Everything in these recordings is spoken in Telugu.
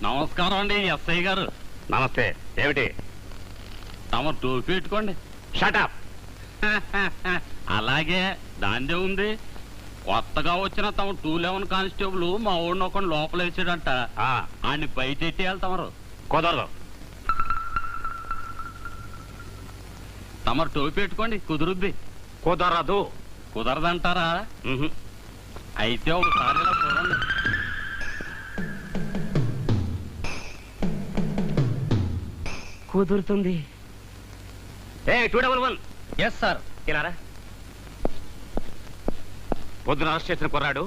నమస్కారం అండి ఎస్ఐ గారు. నమస్తే. ఏమిటి? తమ టోపీ పెట్టుకోండి. షటప్. అలాగే దాందే ఉంది. కొత్తగా వచ్చిన తమ 211 కానిస్టేబుల్ మా ఊడిని ఒక లోపల వేసాడంట. ఆడిని బయట ఎట్టేయాలి తమరు. కుదరదు. తమరు టోపీ పెట్టుకోండి, కుదురుద్ది. కుదరదు. కుదరదంటారా? అయితే ఒకసారి ఇలా చూడండి. కుదురుతుంది. ఏ 211. Yes sir. ఇలారా. పొద్దున అరెస్ట్ చేసిన కుర్రాడు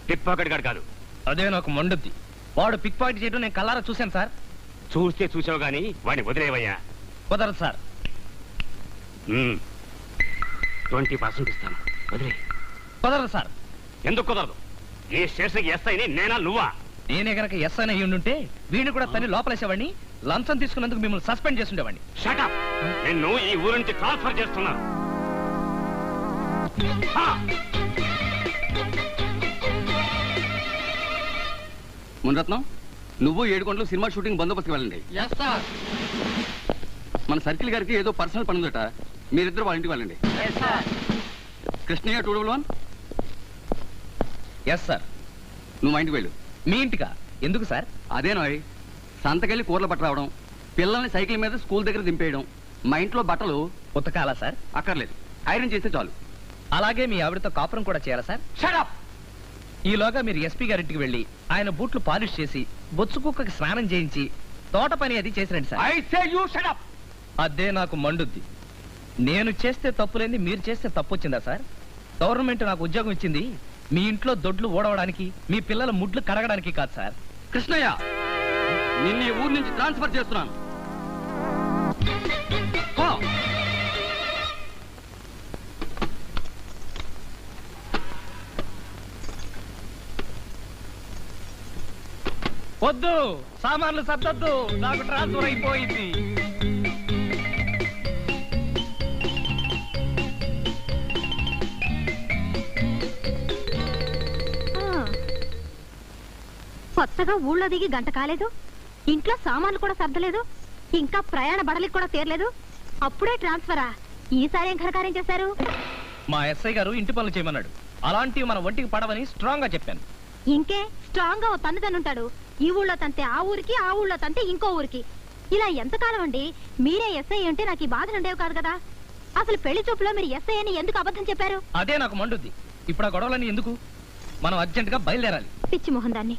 పిక్ పాకెట్ గాడు కాదు. అదే నాకు మండుద్ది. వాడు పిక్ పాకెట్ చేయడం నేను కల్లారా చూశాను సార్. చూస్తే చూసావు గాని వాడిని వదిలేవయ్యా. కుదరదు సార్. 20% ఇస్తాను, వదిలే. కుదరదు సార్. ఎందుకు కుదరదు? ఈ స్టేషన్కి ఎస్ఐని నేనా నువ్వా? నేనే గనక ఎస్ అని అయ్యి ఉండుంటే వీడిని కూడా తన్ని లోపలేసేవాడిని. లంచం తీసుకున్నందుకు మిమ్మల్ని సస్పెండ్ చేసి ఉండేవాడిని. షటప్. నిన్ను ఈ ఊరు నుంచి ట్రాన్స్ఫర్ చేస్తున్నాను. మునరత్నం, నువ్వు 7 గంటలు సినిమా షూటింగ్ బందోబస్తుకి వెళ్ళండి. మన సర్కిల్ గారికి ఏదో పర్సనల్ పని ఉందట, మీరిద్దరు వాళ్ళ ఇంటికి వెళ్ళండి. కృష్ణయ్య 211. Yes sir. నువ్వు మా ఇంటికి వెళ్ళు. మీ ఇంటికా? ఎందుకు సార్? అదేనోయ్, సంతకెళ్ళి కూరలు పట్ట రావడం, పిల్లల్ని సైకిల్ మీద స్కూల్ దగ్గర దింపేయడం, మా ఇంట్లో బట్టలు ఉతకాలా సార్? అక్కర్లేదు, ఐరన్ చేస్తే చాలు. అలాగే మీ ఆవిడతో కాపురం కూడా చేయాలా సార్? షటప్. ఈలోగా మీరు ఎస్పీ గారింటికి వెళ్ళి ఆయన బూట్లు పాలిష్ చేసి బొత్సు కుక్కకి స్నానం చేయించి తోట పని అది చేసిరండి sir. I say you shut up. అదే నాకు మండుద్ది. నేను చేస్తే తప్పులేంది మీరు చేస్తే తప్పు వచ్చిందా సార్? గవర్నమెంట్ నాకు ఉద్యోగం ఇచ్చింది మీ ఇంట్లో దొడ్లు ఓడవడానికి, మీ పిల్లల ముడ్లు కడగడానికి కాదు సార్. కృష్ణయ్య, నిన్ను ఈ ఊరు నుంచి ట్రాన్స్ఫర్ చేస్తున్నాను. వద్దు, సామాన్లు సర్దొద్దు, నాకు ట్రాన్స్ఫర్ అయిపోయింది. కొత్తగా ఊళ్ళో దిగి గంట కాలేదు, ఇంట్లో సామాన్లు కూడా సర్దలేదు, ఇంకా ప్రయాణ బడలికి కూడా తీరలేదు, అప్పుడే ట్రాన్స్ఫరా? ఈసారి ఏం ఘనకార్యం చేశారు? మా ఎస్ఐ గారు ఇంటి పనులు చేయమన్నాడు. అలాంటివి మన ఒంటికి పడవని స్ట్రాంగ్ గా చెప్పాను. ఇంకే స్ట్రాంగ్ గా ఓ తన్నుతానుంటాడు. ఈ ఊళ్ళో తంతే ఆ ఊరికి, ఆ ఊళ్ళో తంతే ఇంకో ఊరికి. ఇలా ఎంతకాలం అండి? మీరే ఎస్ఐ అంటే నాకు ఈ బాధలు ఉండేవి కాదు కదా. అసలు పెళ్లి చూపులో మీరు ఎస్ఐ అని ఎందుకు అబద్ధం చెప్పారు? అదే నాకు మండుద్ది. ఇప్పుడు ఆ గొడవలన్నీ ఎందుకు? మనం అర్జెంట్ గా బయలుదేరాలి. పిచ్చి మొహం దాన్ని.